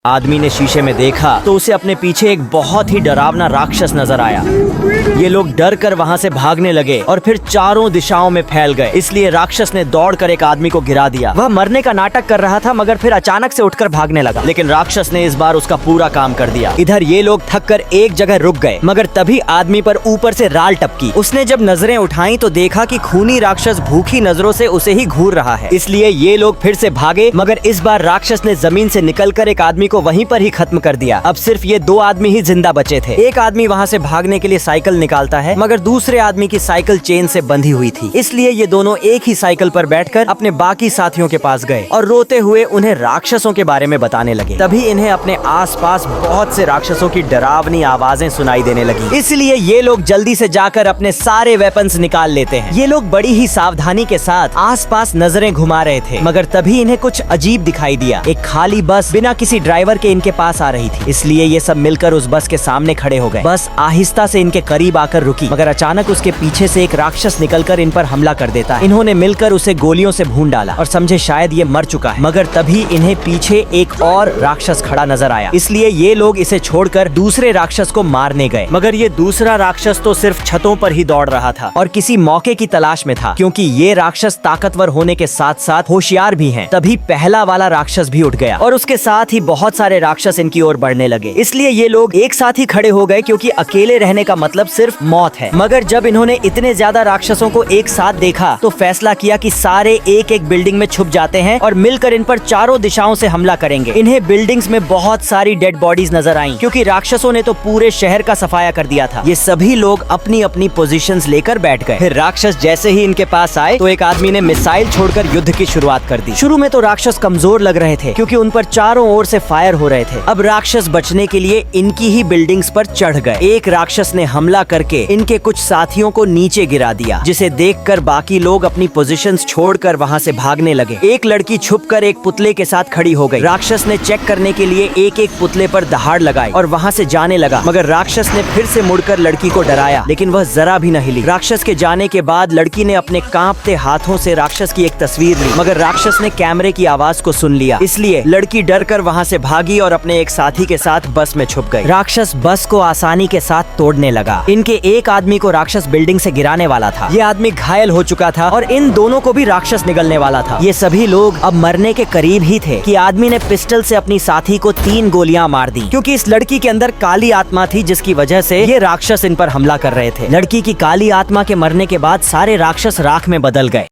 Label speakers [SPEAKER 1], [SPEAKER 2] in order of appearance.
[SPEAKER 1] आदमी ने शीशे में देखा तो उसे अपने पीछे एक बहुत ही डरावना राक्षस नजर आया। ये लोग डर कर वहाँ से भागने लगे और फिर चारों दिशाओं में फैल गए। इसलिए राक्षस ने दौड़कर एक आदमी को गिरा दिया। वह मरने का नाटक कर रहा था मगर फिर अचानक से उठकर भागने लगा, लेकिन राक्षस ने इस बार उसका पूरा काम कर दिया। इधर ये लोग थक कर एक जगह रुक गए मगर तभी आदमी पर ऊपर से राल टपकी। उसने जब नजरें उठाई तो देखा कि खूनी राक्षस भूखी नजरों से उसे ही घूर रहा है। इसलिए ये लोग फिर से भागे मगर इस बार राक्षस ने जमीन से निकलकर एक आदमी को वहीं पर ही खत्म कर दिया। अब सिर्फ ये दो आदमी ही जिंदा बचे थे। एक आदमी वहाँ से भागने के लिए साइकिल निकालता है मगर दूसरे आदमी की साइकिल चेन से बंधी हुई थी। इसलिए ये दोनों एक ही साइकिल पर बैठकर अपने बाकी साथियों के पास गए और रोते हुए उन्हें राक्षसों के बारे में बताने लगे। तभी इन्हें अपने आसपास बहुत से राक्षसों की डरावनी आवाजें सुनाई देने लगी। इसलिए ये लोग जल्दी से जाकर अपने सारे वेपन्स निकाल लेते हैं। ये लोग बड़ी ही सावधानी के साथ आसपास नजरें घुमा रहे थे मगर तभी इन्हें कुछ अजीब दिखाई दिया। एक खाली बस बिना किसी ड्राइवर के इनके पास आ रही थी। इसलिए ये सब मिलकर उस बस के सामने खड़े हो गए। बस आहिस्ता से इनके करीब आकर रुकी मगर अचानक उसके पीछे से एक राक्षस निकलकर इन पर हमला कर देता है। इन्होंने मिलकर उसे गोलियों से भून डाला और समझे शायद ये मर चुका है मगर तभी इन्हें पीछे एक और राक्षस खड़ा नजर आया। इसलिए ये लोग इसे छोड़कर दूसरे राक्षस को मारने गए मगर ये दूसरा राक्षस तो सिर्फ छतों पर ही दौड़ रहा था और किसी मौके की तलाश में था, क्योंकि ये राक्षस ताकतवर होने के साथ साथ होशियार भी हैं। तभी पहला वाला राक्षस भी उठ गया और उसके साथ ही बहुत सारे राक्षस इनकी ओर बढ़ने लगे। इसलिए ये लोग एक साथ ही खड़े हो गए क्योंकि अकेले रहने का मतलब सिर्फ मौत है। मगर जब इन्होंने इतने ज्यादा राक्षसों को एक साथ देखा तो फैसला किया कि सारे एक एक बिल्डिंग में छुप जाते हैं और मिलकर इन पर चारों दिशाओं से हमला करेंगे। इन्हें बिल्डिंग्स में बहुत सारी डेड बॉडीज नजर आईं क्योंकि राक्षसों ने तो पूरे शहर का सफाया कर दिया था। ये सभी लोग अपनी अपनी पोजीशंस लेकर बैठ गए। फिर राक्षस जैसे ही इनके पास आए तो एक आदमी ने मिसाइल छोड़कर युद्ध की शुरुआत कर दी। शुरू में तो राक्षस कमजोर लग रहे थे क्योंकि उन पर चारों ओर से फायर हो रहे थे। अब राक्षस बचने के लिए इनकी ही बिल्डिंग्स पर चढ़ गए। एक राक्षस ने हमला करके इनके कुछ साथियों को नीचे गिरा दिया, जिसे देखकर बाकी लोग अपनी पोजीशंस छोड़कर वहां से भागने लगे। एक लड़की छुपकर एक पुतले के साथ खड़ी हो गई। राक्षस ने चेक करने के लिए एक एक पुतले पर दहाड़ लगाई और वहां से जाने लगा मगर राक्षस ने फिर से मुड़कर लड़की को डराया, लेकिन वह जरा भी न हिली। राक्षस के जाने के बाद लड़की ने अपने कांपते हाथों से राक्षस की एक तस्वीर ली मगर राक्षस ने कैमरे की आवाज को सुन लिया। इसलिए लड़की डर कर वहाँ से भागी और अपने एक साथी के साथ बस में छुप गई। राक्षस बस को आसानी के साथ तोड़ने लगा। इनके एक आदमी को राक्षस बिल्डिंग से गिराने वाला था। ये आदमी घायल हो चुका था और इन दोनों को भी राक्षस निगलने वाला था। ये सभी लोग अब मरने के करीब ही थे कि आदमी ने पिस्टल से अपनी साथी को 3 गोलियां मार दी, क्योंकि इस लड़की के अंदर काली आत्मा थी जिसकी वजह से ये राक्षस इन पर हमला कर रहे थे। लड़की की काली आत्मा के मरने के बाद सारे राक्षस राख में बदल गए।